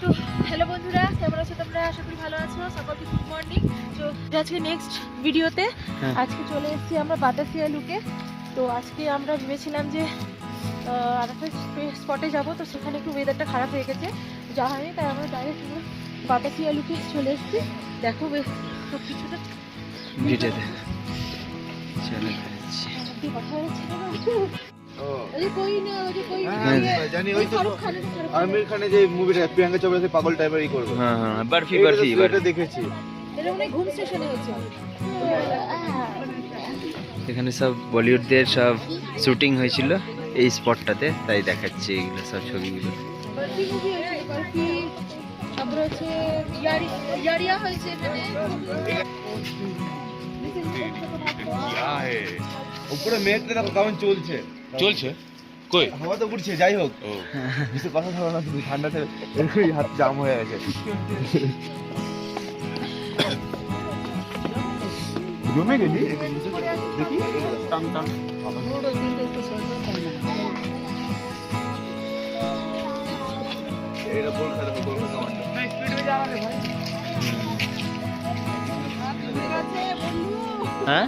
তো হ্যালো বন্ধুরা, কেমন আছো তোমরা? আশা করি ভালো আছো। সকলকে গুড মর্নিং। তো আজকে নেক্সট ভিডিওতে আজকে চলে এসেছি আমরা বাতাসিয়া লুকে। তো আজকে আমরা ভেবেছিলাম যে আর একটা স্পটে যাবো, তো সেখানে একটু ওয়েদারটা খারাপ হয়ে গেছে, যাওয়া হয়নি, তাই আমরা ডাইরেক্ট বাতাসিয়া লুকে চলে এসেছি। দেখো সব কিছুটা ভিডিওতে চলে যাচ্ছি। কথা হচ্ছে আমির খানের যে মুভিটা প্রিয়াঙ্কা চোপড়া সে পাগল টাইপেরই করবে। হ্যাঁ হ্যাঁ, বরফি এটা দেখেছি। এটা মনে হয় ঘুম স্টেশনে হচ্ছে। এখানে সব বলিউডদের সব শুটিং হয়েছিল এই স্পটটাতে, তাই দেখাচ্ছি এগুলো সব ছবিগুলো। বরফি মুভি হয়েছে, বরফি, তারপরে হচ্ছে ইয়ারিয়া হয়েছে এখানে। উপরে মেঘটা দেখো কেমন চলছে চলছে কই হাওয়া তো উঠছে। যাই হোক, কিছু কথা হবে না, শুধু ঠান্ডাতে এরকমই হাত জাম হয়ে গেছে। জমে গেছি দেখি টান টান। এটা বল খেলা বল হ্যাঁ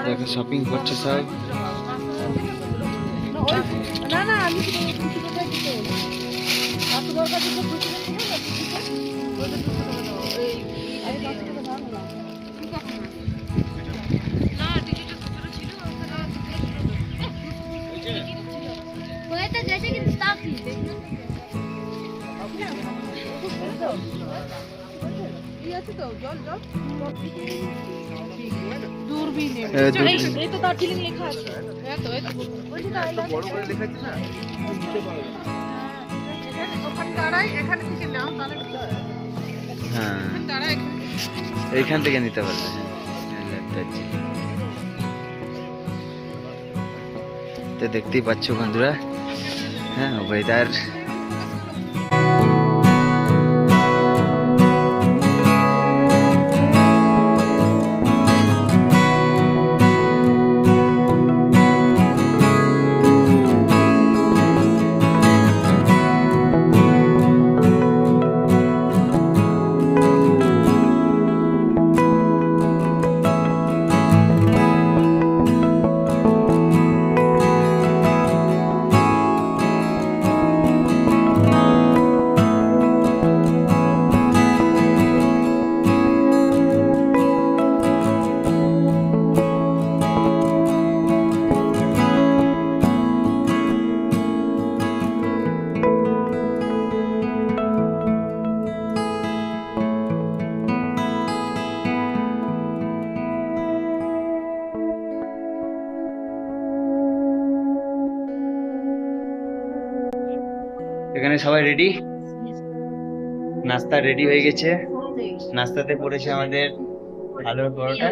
দেখো শপিং করছে সব। না না, আমি এত দরকার ছিল এই তো দার্জিলিং লেখা আছে। বড় করে লেখা আছে না, নিতে পারবে। হ্যাঁ এইখান থেকে নিতে পারবে। তো দেখতেই পাচ্ছ বন্ধুরা, হ্যাঁ ওয়েদার এখানে সবাই রেডি, নাস্তা রেডি হয়ে গেছে। নাস্তাতে পড়েছে আমাদের আলুর পরোটা।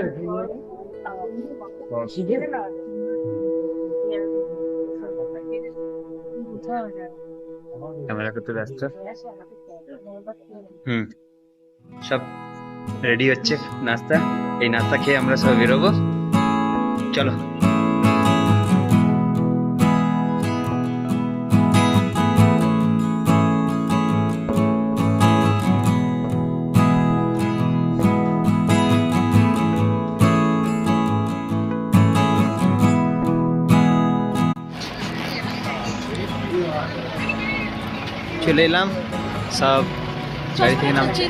ক্যামেরা করতে ব্যস্ত। সব রেডি হচ্ছে নাস্তা। এই নাস্তা খেয়ে আমরা সব বেরোবো। চলো। চলে এলাম, সব গাড়ি থেকে নামছে।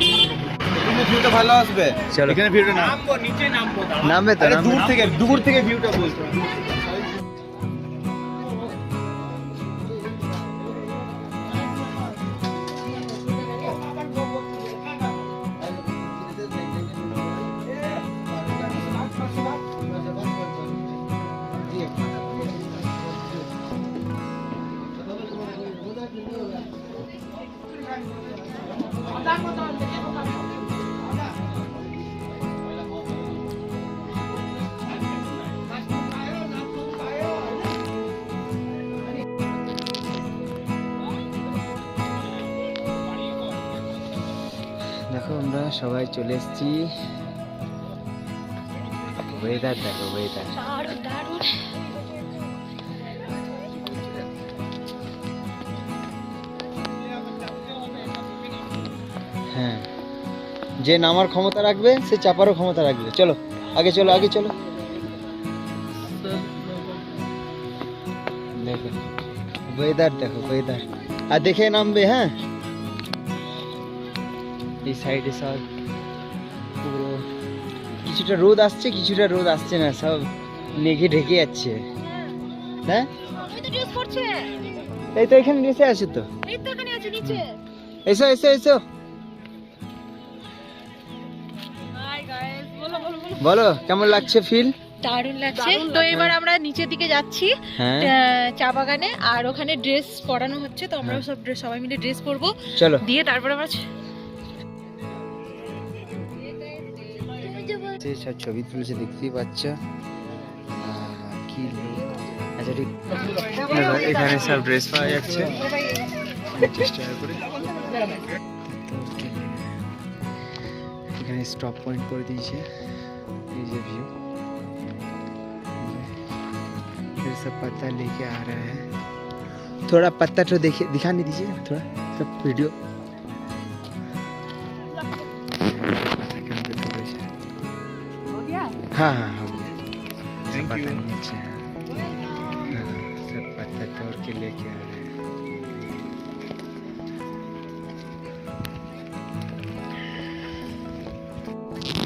ভিউটা ভালো আসবে। চলো এখানে ভিউটা নামবো, নিচে নামবো। নামবে তো, দূর থেকে ভিউটা বলছো। সবাই চলে এসেছি। ওয়েদার দেখো, ওয়েদার দারুণ দারুণ। হ্যাঁ, যে নামার ক্ষমতা রাখবে সে চাপারও ক্ষমতা রাখবে। চলো আগে চলো, আগে চলো। দেখো ওয়েদার, দেখো ওয়েদার, আর দেখে নামবে। হ্যাঁ, এই সাইডে সব পুরো কিছুটা রোদ আসছে, কিছুটা রোদ আসছে না, সব মেঘে ঢেকে যাচ্ছে। হ্যাঁ, ওই তো ড্রেস পরছে, এই তো এখানে নিচে আছে তো। এই তো এখানে আছে নিচে। এসো এসো এসো, হাই গাইস, বলো বলো বলো। বলো কেমন লাগছে ফিল? দারুণ লাগছে। তো এবার আমরা নিচের দিকে যাচ্ছি হ্যাঁ চা বাগানে, আর ওখানে ড্রেস পরানো হচ্ছে। তো আমরা সব ড্রেস, সবাই মিলে ড্রেস পরবো, চলো। দিয়ে তারপর আমরা সব ছবি তুলছে, দেখতেই পাচ্ছ। কি লোক। আচ্ছা ঠিক, এখানে সব ড্রেস পাওয়া যাচ্ছে 25 টাকা করে। এখানে স্টপ পয়েন্ট করে দিয়েছে, এই যে ভিউ। फिर सब पत्ता लेके आ रहा है, थोड़ा पत्ता तो देखिए, दिखा नहीं दीजिए थोड़ा सब वीडियो। हाँ हाँ हो गया, सब पत्ता नीचे है। हाँ, सब पत्ता तोड़ के लेके आ रहे हैं।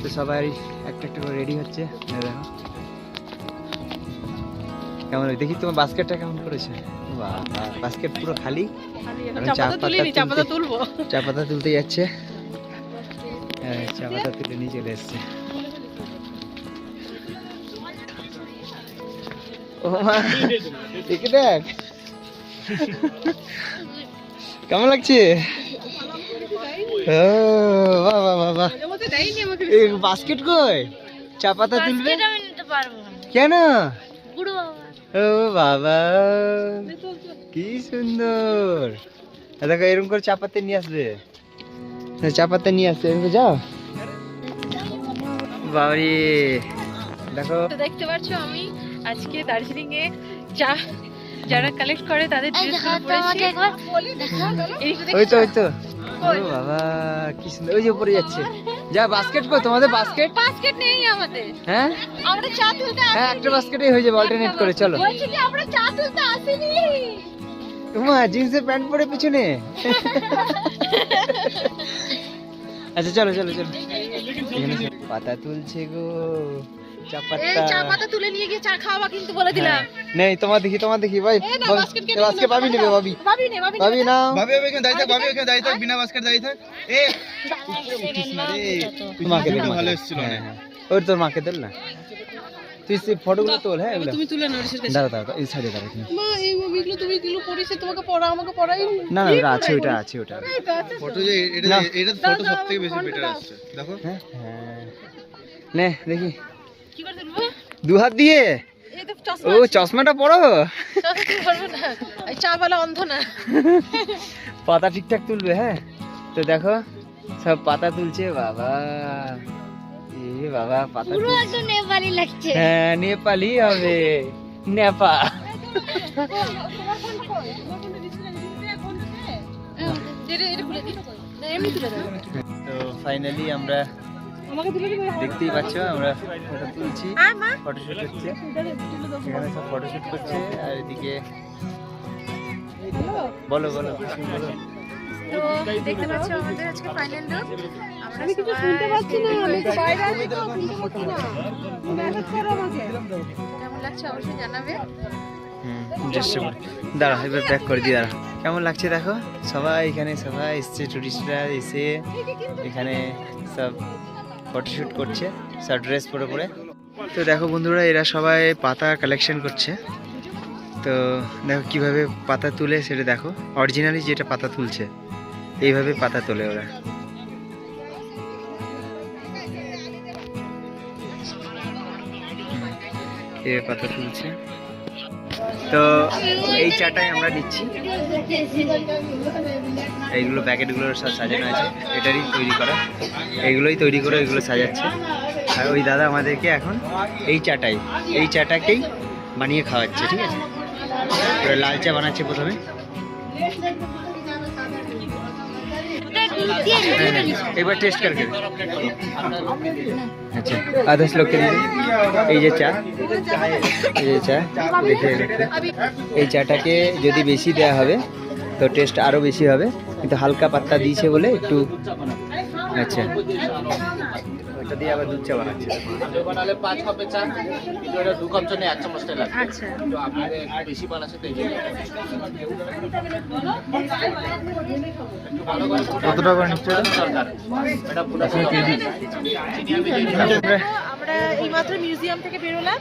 তো সবাই একটা একটা করে রেডি হচ্ছে। দেখো কেমন, দেখি তোমার বাস্কেটটা কেমন করেছে। বাহ, বাস্কেট পুরো খালি। চা পাতা তুলতে যাচ্ছে। হ্যাঁ, চা পাতা তুলে নিয়ে চলে এসছে। ও মা, দেখে দেখ কেমন লাগছে। ও বাহ বাহ বাহ বাহ, বাস্কেট কই, চা পাতা তুলবে কেন? ও বাবা কি সুন্দর। দেখো এরকম করে চা পাতা নিয়ে আসবে, চা পাতা নিয়ে আসবে, এরকম যাও। বাবারে দেখো, তো দেখতে পাচ্ছ আমি আজকে দার্জিলিং এ চা যারা কালেক্ট করে তাদের ড্রেস পরেছি। ওই তো ওই তো, ও বাবা কি সুন্দর। ওই যে উপরে যাচ্ছে। যা, বাস্কেট কই তোমাদের? বাস্কেট বাস্কেট নেই আমাদের। হ্যাঁ, আমরা চা তুলতে হ্যাঁ একটা বাস্কেটই হয়ে যাবে, অল্টারনেট করে। চলো। বলছি কি আমরা চা তুলতে আসিনি। তোমা জিন্সের প্যান্ট পরে পিছনে। আচ্ছা চলো চলো চলো, এখানে সব পাতা তুলছে গো, চা এই চা পাতা। পাতা তুলে নিয়ে গিয়ে চা খাওয়া কিন্তু বলে দিলাম। নেই, তোমার দেখি, তোমার দেখি ভাই। এই না, বাস্কেট কেটে বাস্কেট ভাবি নেবে, ভাবি ভাবি নে ভাবি নাও। ভাবি ওখানে দাঁড়িয়ে থাক, ভাবি ওখানে দাঁড়িয়ে থাক, বিনা বাস্কেট দাঁড়িয়ে থাক। তোমাকে ভিডিও ভালো ভালো এসেছিল। এসেছিল অনেক। ওর তোর মাকে তোল না, তুই সে ফটোগুলো তোল। হ্যাঁ এগুলো তুমি তুলে নরিশের কাছে। দাঁড়া দাঁড়া, এই সাইডে দাঁড়া। মা এই মুভিগুলো তুমি এগুলো পড়িছে, তোমাকে পড়া, আমাকে পড়াই না না, ওটা আছে, ওটা আছে, ওটা। ফটো যে এটা, না। এটা ফটো সবথেকে বেশি বেটার আসছে দেখো। হ্যাঁ হ্যাঁ, নে দেখি কি করে তুলবো? দু হাত দিয়ে। এই তো চশমা ও চশমাটা পরো, চশমা তুলতে পারবো না, এই চা वाला অন্ধ না। পাতা ঠিকঠাক তুলবে। হ্যাঁ, তো দেখো সব পাতা তুলছে। বাবা এ বাবা, পাতা পুরো তুলছে। একদম নেপালি লাগছে। হ্যাঁ, নেপালি হবে, নেপা। এটা খুলে দিই না, এমনি তুলে দাও। তো ফাইনালি আমরা আমাকে তুলে দিবে। দেখতেই পাচ্ছ, আমরা ফটো তুলছি, আর মা ফটোশুট হচ্ছে। এখানে সব ফটোশুট করছে, আর এদিকে বলো বলো কিছু বলো। তো দেখতে পাচ্ছ আমাদের আজকে ফাইনাল লুক। আমি কিছু শুনতে পাচ্ছি না, আমি তো বাইরে আছি, তো শুনতে পাচ্ছি না। মেসেজ করো আমাকে। কেমন লাগছে অবশ্যই জানাবে। চেষ্টা করি। দাঁড়া, এবার ব্যাক করে দিই। দাঁড়া, কেমন লাগছে দেখো। সবাই এখানে, সবাই এসছে, টুরিস্টরা এসে এখানে সব ফটোশুট করছে, সব ড্রেস পরে পরে। তো দেখো বন্ধুরা, এরা সবাই পাতা কালেকশন করছে। তো দেখো কিভাবে পাতা তুলে সেটা দেখো। অরিজিনালি যেটা পাতা তুলছে, এইভাবে পাতা তোলে ওরা। এ পাতা তুলছে। তো এই চাটাই আমরা নিচ্ছি। এইগুলো প্যাকেটগুলো সব সাজানো আছে, এটারই তৈরি করা, এইগুলোই তৈরি করে এগুলো সাজাচ্ছে। আর ওই দাদা আমাদেরকে এখন এই চাটাকেই বানিয়ে খাওয়াচ্ছে, ঠিক আছে। ওরা লাল চা বানাচ্ছে প্রথমে। একবার টেস্ট করকে আচ্ছা আদার্স লোককে এই যে চা দেখে এই চাটাকে যদি বেশি দেওয়া হবে তো টেস্ট আরও বেশি হবে, কিন্তু হালকা পাত্তা দিয়েছে বলে একটু। আচ্ছা ওইটা দিয়ে আবার দুধ চা বানাচ্ছে। বানালে 5 কাপে চা, কিন্তু এটা 2 কাপ জন্য 1 চামচ তেল লাগবে। আচ্ছা তো আপনাদের একটু বেশি বানাচ্ছে তো এই জন্য কত টাকা নিচ্ছে দরকার। এটা পুরো কেজি চিনি আমি দিয়ে আমরা এইমাত্র মিউজিয়াম থেকে বেরোলাম,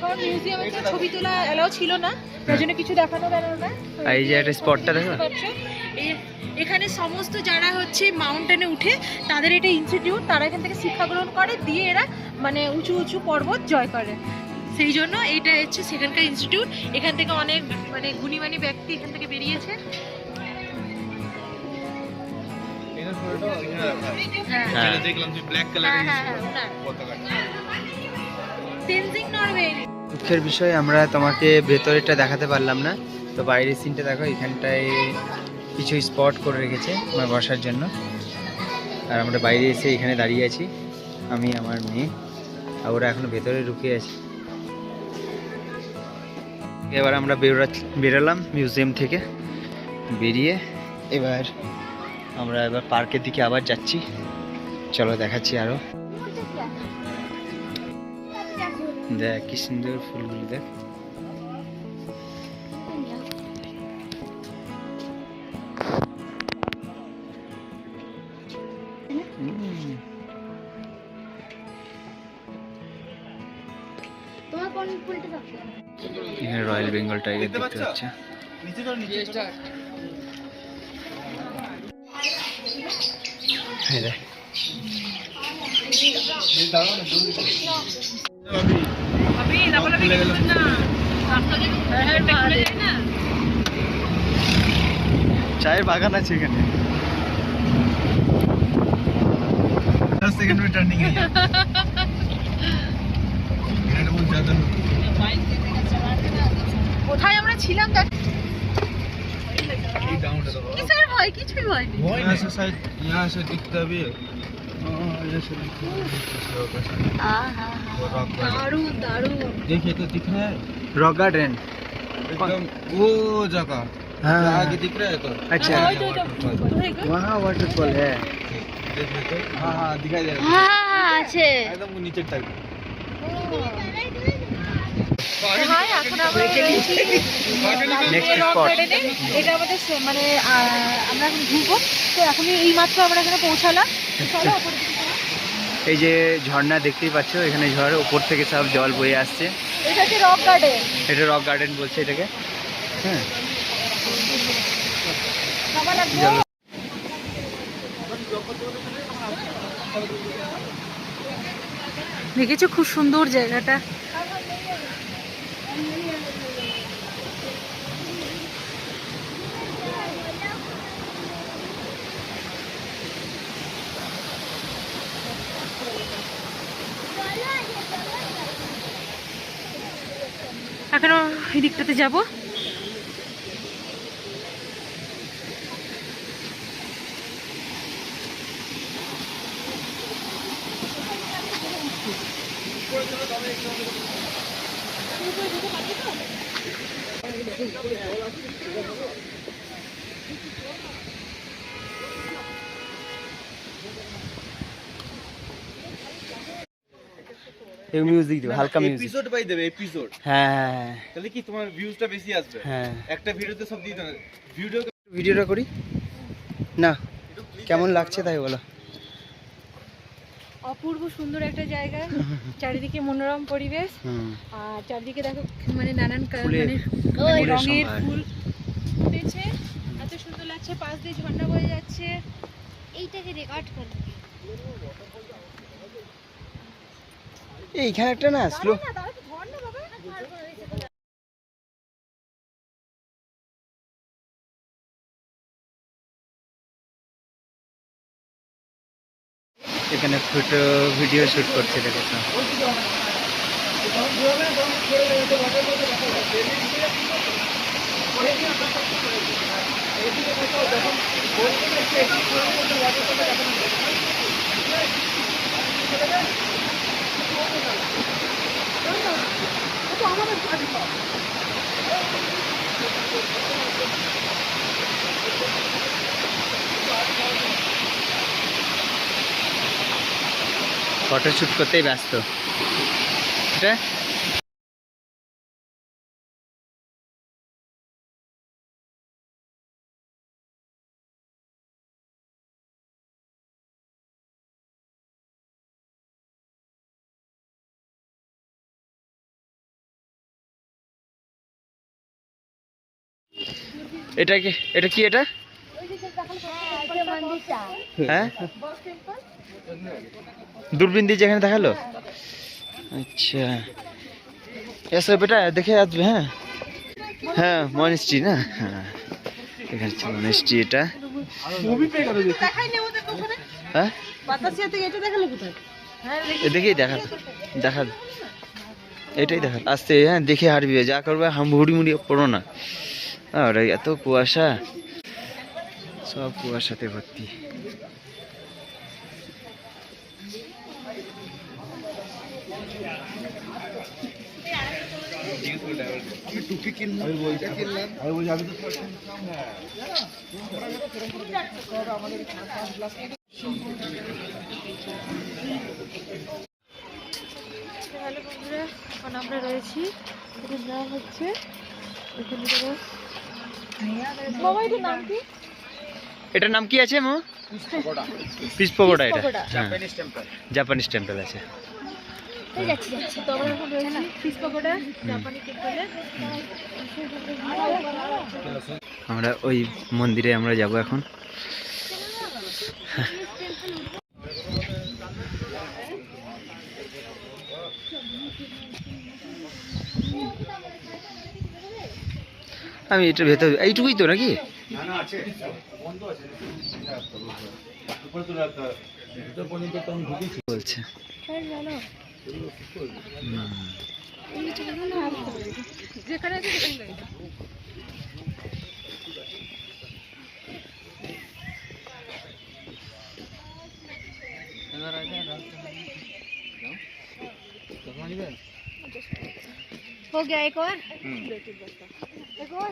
কারণ মিউজিয়ামে তো ছবি তোলা এলাও ছিল না, তার জন্য কিছু দেখানো গেল না। আর এই যে একটা স্পটটা দেখো, এখানে সমস্ত যারা হচ্ছে মাউন্টেনে উঠে তাদের এটা ইনস্টিটিউট, তারা এখান থেকে শিক্ষা গ্রহণ করে, দিয়ে এরা মানে উঁচু উঁচু পর্বত জয় করে। সেই জন্য এইটা হচ্ছে সেখানকার ইনস্টিটিউট। এখান থেকে অনেক মানে গুণীমানী ব্যক্তি এখান থেকে বেরিয়েছে। হ্যাঁ দেখলাম যে ব্ল্যাক তেনজিং নরওয়ে। দুঃখের বিষয় আমরা তোমাকে ভেতরেরটা দেখাতে পারলাম না। তো বাইরের সিনটা দেখো, এখানটায় কিছু স্পট করে রেখেছে আমার বসার জন্য। আর আমরা বাইরে এসে এখানে দাঁড়িয়ে আছি, আমি আমার মেয়ে, আর ওরা এখনো ভেতরে ঢুকে আছে। এবার আমরা বেরোলাম মিউজিয়াম থেকে বেরিয়ে, এবার আমরা পার্কের দিকে আবার যাচ্ছি। চলো দেখাচ্ছি আরো। দেখ কি সুন্দর ফুলগুলি, দেখ। এখানে রয়্যাল বেঙ্গল টাইগার দেখতে পাচ্ছি। হ্যাঁ দেখ চায়ের বাগান আছে এখানে। কোথায় আমরা ছিলাম কিসের ভয়? কিছুই হয়নি। यहाँ से दिखता भी है। দারুণ দারুণ। देखिए तो दिख रहा है रॉक गार्डन, एकदम वो जगह हाँ आगे दिख रहा है तो अच्छा वहाँ वाटरफॉल है। देखिए तो हाँ हाँ दिखाई दे रहा है আছে एकदम वो नीचे तक। হ্যাঁ, এখন আমরা রয়েছি Next রক spot. গার্ডেনে। এটা আমাদের মানে আমরা এখন ঘুরবো। তো এখনই এইমাত্র আমরা এখানে পৌঁছালাম। চলো ওপরের দিকে চলো। এই যে ঝর্ণা দেখতেই পাচ্ছ, এখানে ঝড় উপর থেকে সব জল বয়ে আসছে। এটা হচ্ছে রক গার্ডেন। এটা রক গার্ডেন বলছে এটাকে। হ্যাঁ নামা লাগবে। চলো। দেখেছো খুব সুন্দর জায়গাটা। এখনো এই দিকটাতে যাবো। এই মিউজিক দিও, হালকা মিউজিক। এপিসোড পাই দেবে এপিসোড। হ্যাঁ তাহলে কি তোমার ভিউজটা বেশি আসবে। হ্যাঁ একটা ভিডিওতে সব দিয়ে দাও। ভিডিওটা করি না, কেমন লাগছে তাই বলো। অপূর্ব সুন্দর একটা জায়গা, চারিদিকে মনোরম পরিবেশ। আর চারিদিকে দেখো মানে নানান মানে রঙের ফুল ফুটেছে, এত সুন্দর লাগছে। পাশ দিয়ে ঝর্ণা বয়ে যাচ্ছে। এইটাকে রেকর্ড করো। এইখানে একটা না স্লো এখানে ফটো ভিডিও শ্যুট করছে দেখেছো। ফটো শ্যুট করতেই ব্যস্ত এটা। এটা কি এটা কি এটা? হ্যাঁ दूरबीन দিয়ে যেখানে দেখালো। আচ্ছা এসো বেটা দেখে আসবে। হ্যাঁ হ্যাঁ মনেস্ট্রি না, হ্যাঁ এখানে হচ্ছে মনেস্ট্রি। এটা হ্যাঁ দেখেই দেখা দেখা এটাই দেখা আসতে। হ্যাঁ দেখে হাঁটবি, যা করবে হাম হুড়ি মুড়ি পড়ো না। আর এত কুয়াশা, সব কুয়াশাতে ভর্তি। হ্যালো বন্ধুরা, এখন আমরা রয়েছি, এটা নাম হচ্ছে এখানে দেখো মামা, এটার নাম কি? এটার নাম কি আছে মো? পিস পকোড়া। এটা পকোড়া। জাপানিজ টেম্পল আছে। তো আমরা এখন রয়েছি ফিশ পকোড়া জাপানি টেম্পলে। আমরা ওই মন্দিরে আমরা যাব এখন। আমি এটার ভেতর এইটুকুই তো নাকি বলছে। যেখানে আছে সেখানে हो गया एक और एक और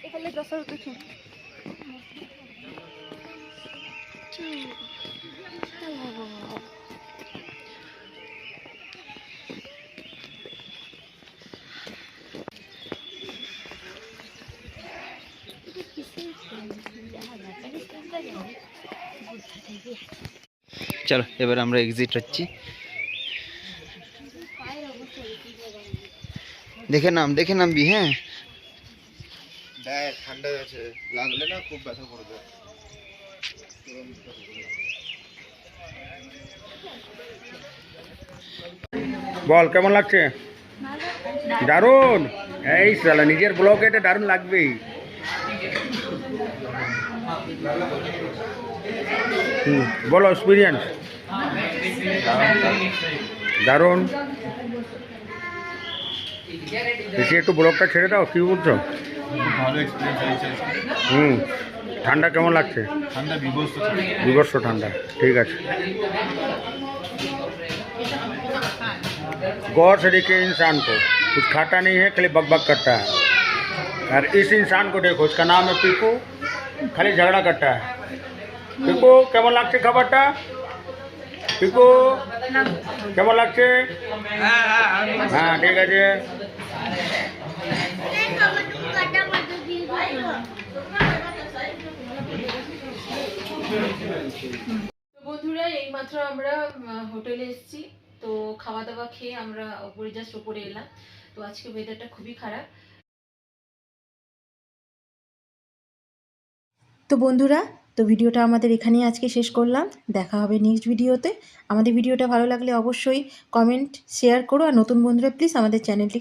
एक ले 10 रुपए छू চলো এবার আমরা এক্সিট হচ্ছি। দেখে নামবি। হ্যাঁ ঠান্ডা আছে, লাগলে না খুব ব্যথা করবে। বল কেমন লাগছে? দারুণ। এই সালা নিজের ব্লগে এটা দারুণ লাগবেই। বলো এক্সপিরিয়েন্স। দারুণ। বেশি একটু ব্লগটা ছেড়ে দাও, কি বলছো? ভালো এক্সপিরিয়েন্স হয়েছে। ঠান্ডা কেমন লাগছে? ঠান্ডা বিভৎস বিভৎস ঠান্ডা। ঠিক আছে। गौर से देखिए इंसान को, कुछ खाता नहीं है, खाली बकबक करता है। और इस इंसान को देखो, इसका नाम है पीकू, खाली झगड़ा करता है। पीकू केमन लागছে খাবারটা? पीकू কেমন লাগছে? হ্যাঁ ঠিক আছে। বন্ধুরা এইমাত্র আমরা হোটেলে এসেছি, তো খাওয়া দাওয়া খেয়ে আমরা জাস্ট উপরে এলাম। তো আজকে ওয়েদারটা খুবই খারাপ। তো বন্ধুরা, তো ভিডিওটা আমাদের এখানেই আজকে শেষ করলাম। দেখা হবে নেক্সট ভিডিওতে। আমাদের ভিডিওটা ভালো লাগলে অবশ্যই কমেন্ট শেয়ার করো, আর নতুন বন্ধুরা প্লিজ আমাদের চ্যানেলটি